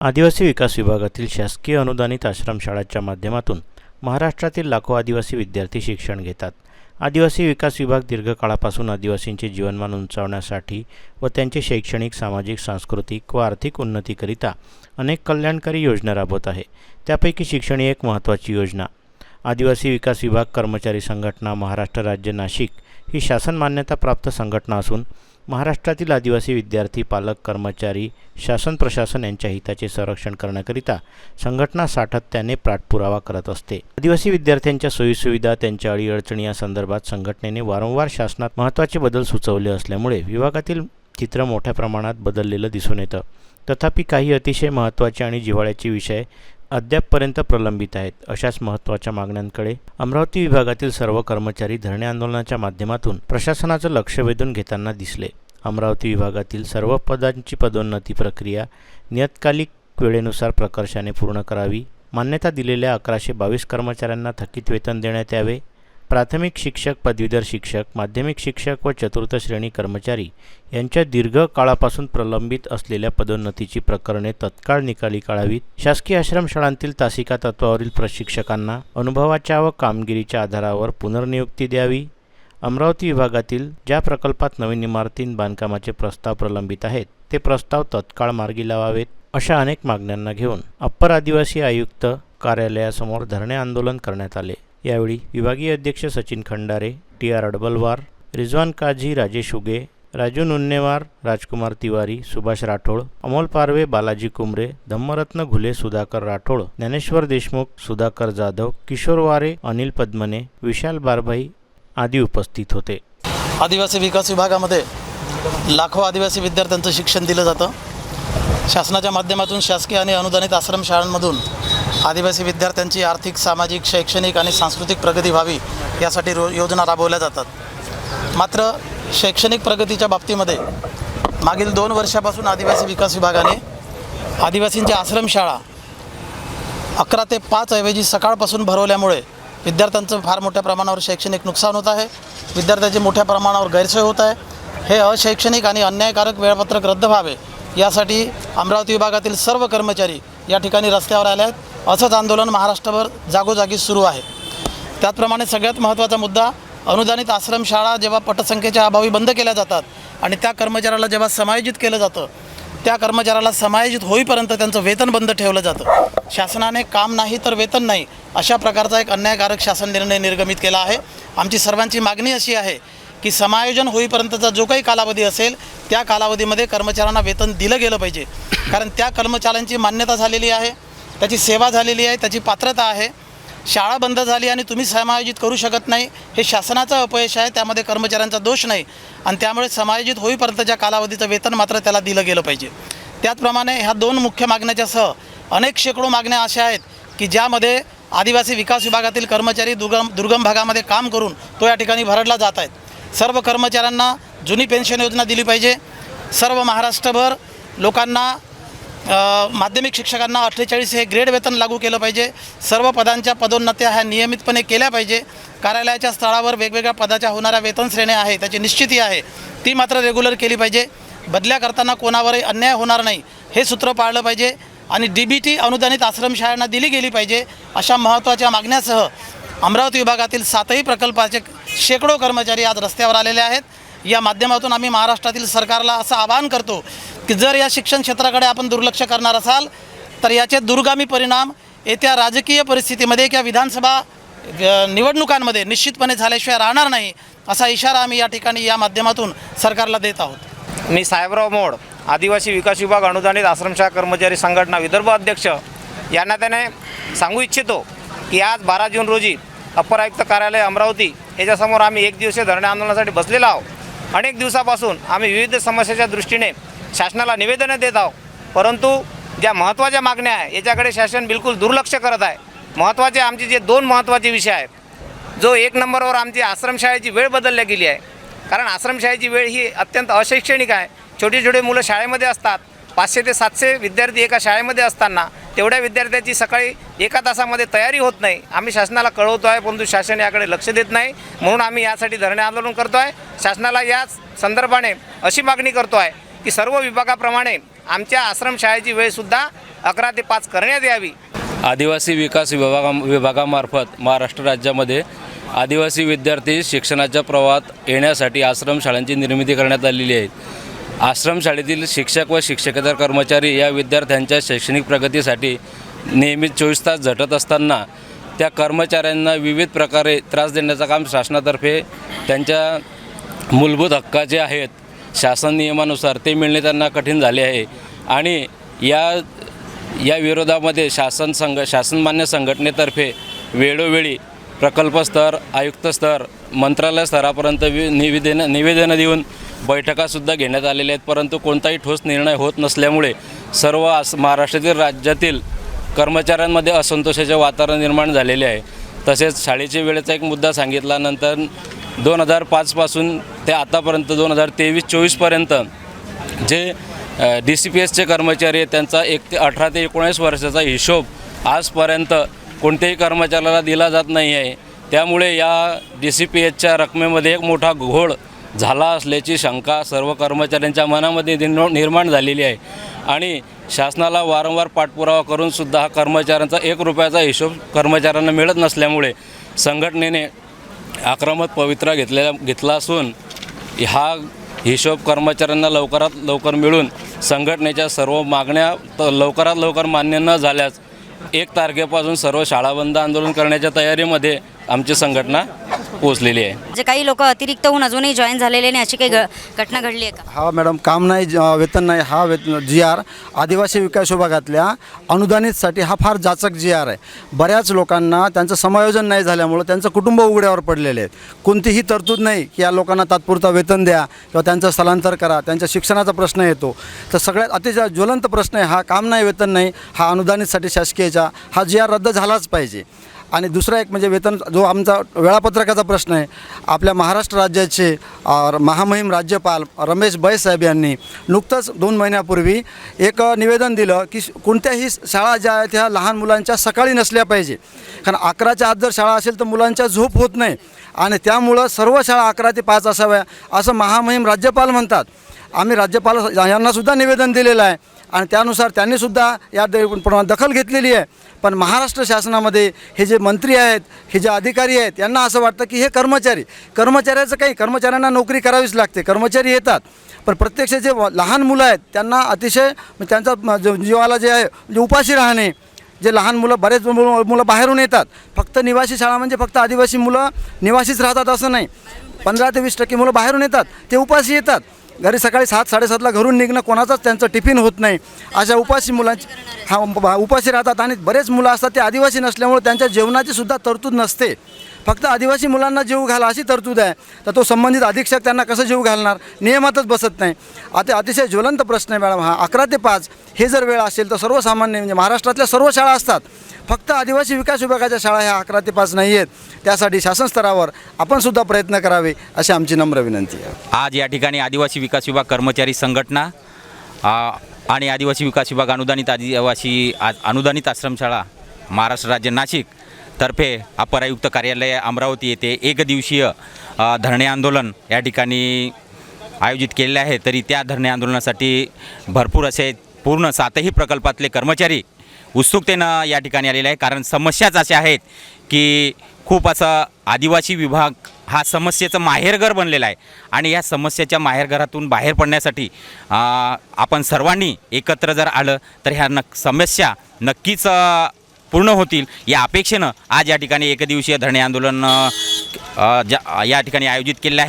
आदिवासी विकास विभागातील शासकीय अनुदानित आश्रमशाळांच्या माध्यमातून महाराष्ट्रातील लाखो आदिवासी विद्यार्थी शिक्षण घेतात. आदिवासी विकास विभाग दीर्घकाळापासून आदिवासींचे जीवनमान उंचावण्यासाठी व त्यांचे शैक्षणिक, सामाजिक, सांस्कृतिक व आर्थिक उन्नतीकरिता अनेक कल्याणकारी योजना राबवत आहे. त्यापैकी शिक्षण ही एक महत्त्वाची योजना. आदिवासी विकास विभाग कर्मचारी संघटना महाराष्ट्र राज्य नाशिक ही शासन मान्यता प्राप्त संघटना असून महाराष्ट्रातील आदिवासी विद्यार्थी, पालक, कर्मचारी, शासन प्रशासन यांच्या हिताचे संरक्षण करण्याकरिता संघटना सातत्याने पाठपुरावा करत असते. आदिवासी विद्यार्थ्यांच्या सोयीसुविधा, त्यांच्या अडीअडचणी या संदर्भात संघटनेने वारंवार शासनात महत्त्वाचे बदल सुचवले असल्यामुळे विभागातील चित्र मोठ्या प्रमाणात बदललेलं दिसून येतं. तथापि काही अतिशय महत्त्वाचे आणि जिव्हाळ्याचे विषय अद्यापपर्यंत प्रलंबित आहेत. अशाच महत्त्वाच्या मागण्यांकडे अमरावती विभागातील सर्व कर्मचारी धरणे आंदोलनाच्या माध्यमातून प्रशासनाचं लक्ष वेधून घेताना दिसले. अमरावती विभागातील सर्व पदांची पदोन्नती प्रक्रिया नियतकालिक वेळेनुसार प्रकर्षाने पूर्ण करावी. मान्यता दिलेल्या 1122 कर्मचाऱ्यांना थकीत वेतन देण्यात यावे. प्राथमिक शिक्षक, पदवीधर शिक्षक, माध्यमिक शिक्षक व चतुर्थ श्रेणी कर्मचारी यांच्या दीर्घ काळापासून प्रलंबित असलेल्या पदोन्नतीची प्रकरणे तत्काळ निकाली काढावीत. शासकीय आश्रमशाळांतील तासिका तत्वावरील प्रशिक्षकांना अनुभवाच्या व कामगिरीच्या आधारावर पुनर्नियुक्ती द्यावी. अमरावती विभागातील ज्या प्रकल्पात नवीन इमारतीं बांधकामाचे प्रस्ताव प्रलंबित आहेत ते प्रस्ताव तत्काळ मार्गी लावावेत. अशा अनेक मागण्यांना घेऊन अप्पर आदिवासी आयुक्त कार्यालयासमोर धरणे आंदोलन करण्यात आले. यावेळी विभागीय अध्यक्ष सचिन खंडारे, टी.आर. अडबलवार, रिजवान काझी, राजेश उगे, राजू नुन्नेवार, राजकुमार तिवारी, सुभाष राठोड, अमोल पारवे, बालाजी कुमरे, धम्मरत्न घुले, सुधाकर राठोड, ज्ञानेश्वर देशमुख, सुधाकर जाधव, किशोर वारे, अनिल पद्मने, विशाल बारभाई आदी उपस्थित होते. आदिवासी विकास विभागामध्ये लाखो आदिवासी विद्यार्थ्यांचं शिक्षण दिलं जातं. शासनाच्या माध्यमातून शासकीय आणि अनुदानित आश्रमशाळांमधून आदिवासी विद्यार्थ्यांची आर्थिक, सामाजिक, शैक्षणिक आणि सांस्कृतिक प्रगती व्हावी यासाठी योजना राबवल्या जातात. मात्र शैक्षणिक प्रगतीच्या बाबतीमध्ये मागील 2 वर्षापासून आदिवासी विकास विभागाने आदिवासींच्या आश्रमशाळा 11 ते 5 ऐवजी सकाळपासून भरवल्यामुळे विद्यार्थ्यांचं फार मोठ्या प्रमाणावर शैक्षणिक नुकसान होत आहे. विद्यार्थ्यांची मोठ्या प्रमाणावर गैरसोय होत आहे. हे अशैक्षणिक आणि अन्यायकारक वेळापत्रक रद्द व्हावे यासाठी अमरावती विभागातील सर्व कर्मचारी या ठिकाणी रस्त्यावर आले आहेत. असंच आंदोलन महाराष्ट्रभर जागोजागी सुरू आहे. त्याचप्रमाणे सगळ्यात महत्त्वाचा मुद्दा, अनुदानित आश्रमशाळा जेव्हा पटसंख्येच्या अभावी बंद केल्या जातात आणि त्या कर्मचाऱ्याला जेव्हा समायोजित केलं जातं, त्या कर्मचाऱ्याला समायोजित होईपर्यंत त्यांचं वेतन बंद ठेवलं जातं. शासनाने काम नाही तर वेतन नाही अशा प्रकारचा एक अन्यायकारक शासन निर्णय निर्गमित केला आहे. आमची सर्वांची मागणी अशी आहे की समायोजन होईपर्यंतचा जो काही कालावधी असेल त्या कालावधीमध्ये कर्मचाऱ्यांना वेतन दिलं गेलं पाहिजे. कारण त्या कर्मचाऱ्यांची मान्यता झालेली आहे, त्याची सेवा झालेली आहे, त्याची पात्रता आहे. शाळा बंद झाली आणि तुम्ही समायोजित करू शकत नाही, हे शासनाचं अपयश आहे, त्यामध्ये कर्मचाऱ्यांचा दोष नाही. आणि त्यामुळे समायोजित होईपर्यंतच्या कालावधीचं वेतन मात्र त्याला दिलं गेलं पाहिजे. त्याचप्रमाणे ह्या 2 मुख्य मागण्याच्यासह अनेक शेकडो मागण्या अशा आहेत की ज्यामध्ये आदिवासी विकास विभागातील कर्मचारी दुर्गम भागामध्ये काम करून तो या ठिकाणी भरडला जात आहेत. सर्व कर्मचाऱ्यांना जुनी पेन्शन योजना दिली पाहिजे. सर्व महाराष्ट्रभर लोकांना माध्यमिक शिक्षकांना 48 हे ग्रेड वेतन लागू केलं पाहिजे. सर्व पदांच्या पदोन्नत्या ह्या नियमितपणे केल्या पाहिजे. कार्यालयाच्या स्थळावर वेगवेगळ्या पदाच्या होणाऱ्या वेतन श्रेण्या आहे, त्याची निश्चिती आहे, ती मात्र रेग्युलर केली पाहिजे. बदल्या करताना कोणावरही अन्याय होणार नाही हे सूत्र पाळलं पाहिजे. आणि DBT अनुदानित आश्रमशाळांना दिली गेली पाहिजे. अशा महत्त्वाच्या मागण्यासह अमरावती विभागातील 7ही प्रकल्पाचे शेकडो कर्मचारी आज रस्त्यावर आलेले आहेत. या माध्यमातून आम्ही महाराष्ट्रातील सरकारला असं आवाहन करतो की जर या शिक्षण क्षेत्राकडे आपण दुर्लक्ष करणार असाल तर याचे दूरगामी परिणाम येत्या राजकीय परिस्थितीमध्ये किंवा विधानसभा निवडणुकांमध्ये निश्चितपणे झाल्याशिवाय राहणार नाही, असा इशारा आम्ही या ठिकाणी या माध्यमातून सरकारला देत आहोत. मी साहेबराव मोड, आदिवासी विकास विभाग अनुदानित आश्रमशाळा कर्मचारी संघटना विदर्भ अध्यक्ष यांना त्याने सांगू इच्छितो की आज 12 जून रोजी अप्पर आयुक्त कार्यालय अमरावती याच्यासमोर आम्ही 1 दिवसीय धरणे आंदोलनासाठी बसलेलो आहोत. अनेक दिवसापासून आम्ही विविध समस्याच्या दृष्टीने शासनाला निवेदनं देत आहोत, परंतु ज्या महत्त्वाच्या मागण्या आहे याच्याकडे शासन बिलकुल दुर्लक्ष करत आहे. महत्त्वाचे आमचे जे 2 महत्त्वाचे विषय आहेत, जो 1 नंबरवर आमची आश्रमशाळेची वेळ बदलली गेली आहे. कारण आश्रमशाळेची वेळ ही अत्यंत अशैक्षणिक आहे. छोटे छोटे मुलं शाळेमध्ये असतात. 500 ते 700 विद्यार्थी एका शाळेमध्ये असताना तेवढ्या विद्यार्थ्याची सकाळी 1 तासामध्ये तयारी होत नाही. आम्ही शासनाला कळवतो आहे, परंतु शासन याकडे लक्ष देत नाही. म्हणून आम्ही यासाठी धरणे आंदोलन करतो आहे. शासनाला याच संदर्भाने अशी मागणी करतो आहे की सर्व विभागाप्रमाणे आमच्या आश्रमशाळेची वेळसुद्धा 11 ते 5 करण्यात यावी. आदिवासी विकास विभागामार्फत महाराष्ट्र राज्यामध्ये आदिवासी विद्यार्थी शिक्षणाच्या प्रवाहात येण्यासाठी आश्रमशाळांची निर्मिती करण्यात आलेली आहे. आश्रमशाळेतील शिक्षक व शिक्षकेतर कर्मचारी या विद्यार्थ्यांच्या शैक्षणिक प्रगतीसाठी नेहमीच 24 तास झटत असताना त्या कर्मचाऱ्यांना विविध प्रकारे त्रास देण्याचं काम शासनातर्फे त्यांच्या मूलभूत हक्क जे आहेत शासन नियमानुसार ते मिळणे त्यांना कठीण झाले आहे. आणि या विरोधामध्ये शासनमान्य संघटनेतर्फे वेळोवेळी प्रकल्प स्तर, आयुक्त स्तर, मंत्रालय स्तरापर्यंत निवेदनं देऊन बैठकासुद्धा घेण्यात आलेल्या आहेत, परंतु कोणताही ठोस निर्णय होत नसल्यामुळे सर्व महाराष्ट्रातील राज्यातील कर्मचाऱ्यांमध्ये असंतोषाचे वातावरण निर्माण झालेले आहे. तसेच शाळेच्या वेळेचा एक मुद्दा सांगितल्यानंतर 2005 ते आतापर्यंत 2023-24पर्यंत जे DCPSचे कर्मचारी आहेत त्यांचा 18 ते 19 वर्षाचा हिशोब आजपर्यंत कोणत्याही कर्मचाऱ्याला दिला जात नाही आहे. त्यामुळे या DCPSच्या रकमेमध्ये एक मोठा घोळ झाला असल्याची शंका सर्व कर्मचाऱ्यांच्या मनामध्ये निर्माण झालेली आहे. आणि शासनाला वारंवार पाठपुरावा करूनसुद्धा हा कर्मचाऱ्यांचा 1 रुपयाचा हिशोब कर्मचाऱ्यांना मिळत नसल्यामुळे संघटनेने आक्रमक पवित्रा घेतला असून हा हिशोब कर्मचाऱ्यांना लवकरात लवकर मिळून संघटनेच्या सर्व मागण्या लवकरात लवकर मान्य न झाल्यास 1 तारखेपासून सर्व शाळाबंद आंदोलन करण्याच्या तयारीमध्ये आमची संघटना पोहोचलेली आहे. जे काही लोक अतिरिक्त होऊन अजूनही जॉईन झालेले नाही अशी काही घटना घडली आहे का? हा मॅडम, काम नाही वेतन नाही हा GR आदिवासी विकास विभागातल्या अनुदानितसाठी हा फार जाचक GR आहे. बऱ्याच लोकांना त्यांचं समायोजन नाही झाल्यामुळं त्यांचं कुटुंब उघड्यावर पडलेले आहेत. कोणतीही तरतूद नाही की या लोकांना तात्पुरता वेतन द्या किंवा त्यांचं स्थलांतर करा, त्यांच्या शिक्षणाचा प्रश्न येतो. तर सगळ्यात अतिशय ज्वलंत प्रश्न आहे हा काम नाही वेतन नाही हा अनुदानितसाठी शासकीयचा हा GR रद्द झालाच पाहिजे. आणि दुसरा एक म्हणजे वेतन जो आमचा वेळापत्रकाचा प्रश्न आहे. आपल्या महाराष्ट्र राज्याचे महामहिम राज्यपाल रमेश बैस साहेब यांनी नुकतंच 2 महिन्यापूर्वी एक निवेदन दिलं की कोणत्याही शाळा ज्या आहेत ह्या लहान मुलांच्या सकाळी नसल्या पाहिजे, कारण 11च्या आत जर शाळा असेल तर मुलांच्या झोप होत नाही आणि त्यामुळं सर्व शाळा 11 ते 5 असाव्या असं महामहिम राज्यपाल म्हणतात. आम्ही राज्यपाल यांनासुद्धा निवेदन दिलेलं आहे आणि त्यानुसार त्यांनीसुद्धा या दखल घेतलेली आहे. पण महाराष्ट्र शासनामध्ये हे जे मंत्री आहेत, हे जे अधिकारी आहेत, यांना असं वाटतं की हे कर्मचाऱ्याचं काही कर्मचाऱ्यांना नोकरी करावीच लागते, कर्मचारी येतात. पण प्रत्यक्ष जे लहान मुलं आहेत त्यांना अतिशय त्यांचा जीवाला जे आहे म्हणजे उपाशी राहणे. जे लहान मुलं बरेच मुलं बाहेरून येतात. फक्त निवासी शाळा म्हणजे फक्त आदिवासी मुलं निवासीच राहतात असं नाही. 15 ते 20% मुलं बाहेरून येतात, ते उपाशी येतात. घरी सकाळी 7-7:30ला घरून निघणं कोणाचाच त्यांचं टिफिन होत नाही. अशा उपाशी मुलांची उपाशी राहतात. आणि बरेच मुलं असतात ते आदिवासी नसल्यामुळे त्यांच्या जेवणाची सुद्धा तरतूद नसते. फक्त आदिवासी मुलांना जेव घाला अशी तरतूद आहे. तर तो संबंधित अधीक्षक त्यांना कसं जेव घालणार, नियमातच बसत नाही. आता अतिशय ज्वलंत प्रश्न आहे मॅडम हा. 11 ते 5 हे जर वेळ असेल तर सर्वसामान्य म्हणजे महाराष्ट्रातल्या सर्व शाळा असतात, फक्त आदिवासी विकास विभागाच्या शाळा ह्या 11 ते 5 नाही आहेत. त्यासाठी शासन स्तरावर आपणसुद्धा प्रयत्न करावे अशी आमची नम्र विनंती आहे. आज या ठिकाणी आदिवासी विकास विभाग कर्मचारी संघटना आणि आदिवासी विकास विभाग अनुदानित आश्रमशाळा महाराष्ट्र राज्य नाशिक तर्फे अपर आयुक्त कार्यालय अमरावती येथे 1 दिवसीय धरणे आंदोलन या ठिकाणी आयोजित केलेले आहे. तरी त्या धरणे आंदोलनासाठी भरपूर असे पूर्ण 7ही प्रकल्पातले कर्मचारी उत्सुकतेनं या ठिकाणी आलेले आहे. कारण समस्याच अशा आहेत की खूप असं आदिवासी विभाग हा समस्येचं माहेरघर बनलेला आहे आणि या समस्येच्या माहेरघरातून बाहेर पडण्यासाठी आपण सर्वांनी एकत्र जर आलं तर ह्या समस्या नक्कीच पूर्ण होतील या अपेक्षेनं आज या ठिकाणी 1 दिवसीय धरणे आंदोलन या ठिकाणी आयोजित केलेलं आहे.